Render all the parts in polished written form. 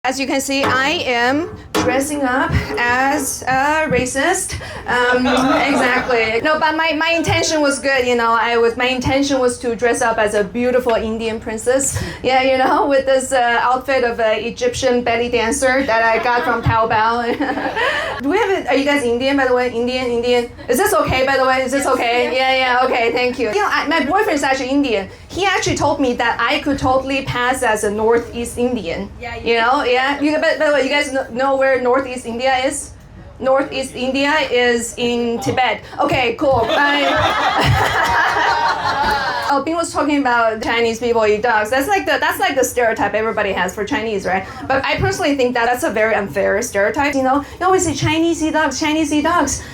As you can see, I am dressing up as a racist. Exactly. No, but my intention was good, you know. My intention was to dress up as a beautiful Indian princess. Yeah, you know, with this outfit of an Egyptian belly dancer that I got from Taobao. Do we have it? Are you guys Indian, by the way? Indian? Is this okay, by the way? Is this okay? Yeah, okay, thank you. You know, my boyfriend is actually Indian. He actually told me that I could totally pass as a Northeast Indian. Yeah, you know, yeah. By the way, you guys know where Northeast India is? Northeast India is in Tibet. Okay, cool. Bing was talking about Chinese people eat dogs. That's like the stereotype everybody has for Chinese, right? But I personally think that that's a very unfair stereotype. You know, you always say Chinese eat dogs, Chinese eat dogs.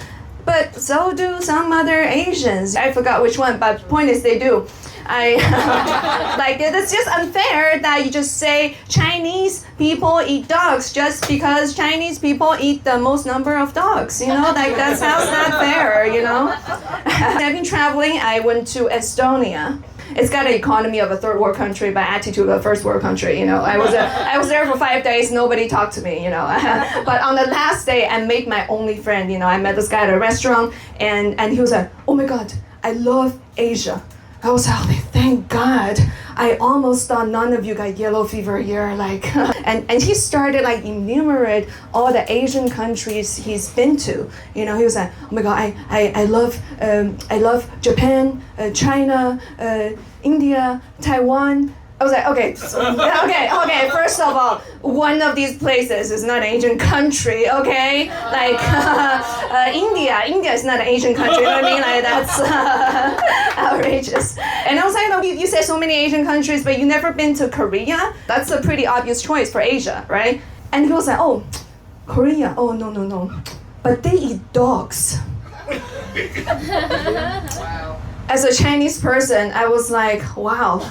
But so do some other Asians. I forgot which one, but the point is they do. Like, it's just unfair that you just say Chinese people eat dogs just because Chinese people eat the most number of dogs, you know, like that sounds not fair, you know. I've been traveling. I went to Estonia. It's got an economy of a third world country, but attitude of a first world country, you know. I was there for 5 days, nobody talked to me, you know. But on the last day, I made my only friend, you know. I met this guy at a restaurant, and he was like, oh my God, I love Asia. I was like, thank God. I almost thought none of you got yellow fever here. Like, and he started like enumerate all the Asian countries he's been to. You know, he was like, oh my God, I love Japan, China, India, Taiwan. I was like, okay. First of all, one of these places is not an Asian country, okay? Like India is not an Asian country. You know what I mean? Like that's outrageous. And I was like, no, you said so many Asian countries, but you never been to Korea. That's a pretty obvious choice for Asia, right? And he was like, oh, Korea. Oh no. But they eat dogs. Wow. As a Chinese person, I was like, wow.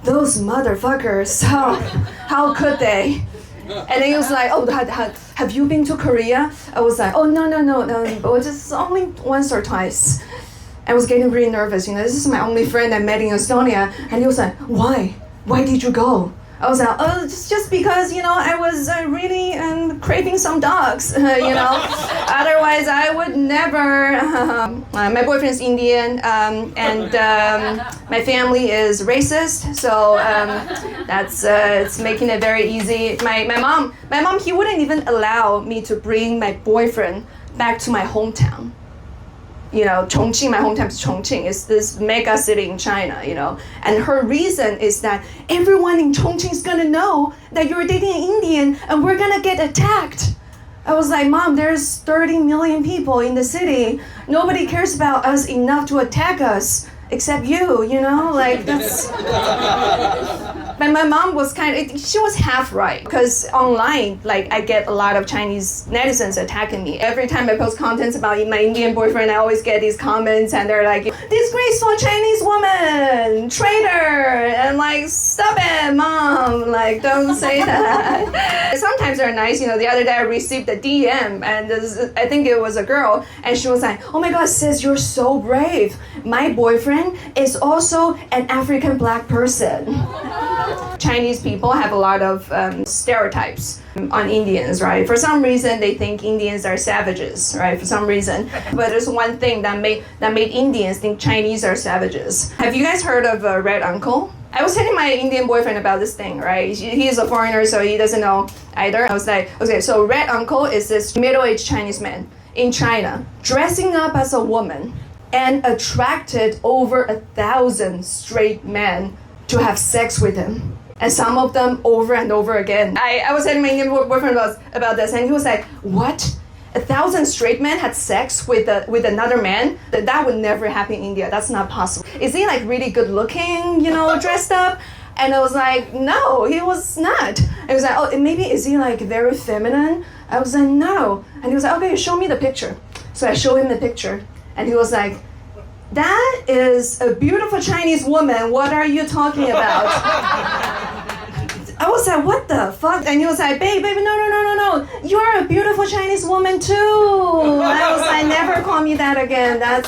Those motherfuckers, how could they? And then he was like, oh, have you been to Korea? I was like, oh, no, but just only once or twice. I was getting really nervous, you know, this is my only friend I met in Estonia, and he was like, why? Why did you go? I was like, oh, just because, you know, I was really craving some dogs, you know. Otherwise, I would never. My boyfriend's Indian, and my family is racist, so that's it's making it very easy. My mom, he wouldn't even allow me to bring my boyfriend back to my hometown. You know, Chongqing, my hometown is Chongqing. It's this mega city in China, you know. And her reason is that everyone in Chongqing is gonna know that you're dating an Indian and we're gonna get attacked. I was like, Mom, there's 30 million people in the city. Nobody cares about us enough to attack us except you know, like that's. But my mom was she was half right, because online, like, I get a lot of Chinese netizens attacking me. Every time I post contents about my Indian boyfriend, I always get these comments, and they're like, disgraceful Chinese woman, traitor, and like, stop it, Mom, like, don't say that. Sometimes they're nice, you know. The other day I received a DM, and I think it was a girl, and she was like, oh my God, sis, you're so brave. My boyfriend is also an African black person. Chinese people have a lot of stereotypes on Indians, right? For some reason, they think Indians are savages, right? For some reason. But there's one thing that made Indians think Chinese are savages. Have you guys heard of a red uncle? I was telling my Indian boyfriend about this thing, right? He is a foreigner, so he doesn't know either. I was like, okay, so red uncle is this middle-aged Chinese man in China dressing up as a woman and attracted over 1,000 straight men to have sex with him. And some of them over and over again. I was telling my Indian boyfriend about this, and he was like, what? 1,000 straight men had sex with another man? That would never happen in India. That's not possible. Is he like really good looking, you know, dressed up? And I was like, no, he was not. And he was like, oh, maybe is he like very feminine? I was like, no. And he was like, okay, show me the picture. So I showed him the picture, and he was like, that is a beautiful Chinese woman. What are you talking about? I was like, what the fuck? And he was like, baby, no. You're a beautiful Chinese woman too. And I was like, never call me that again. That's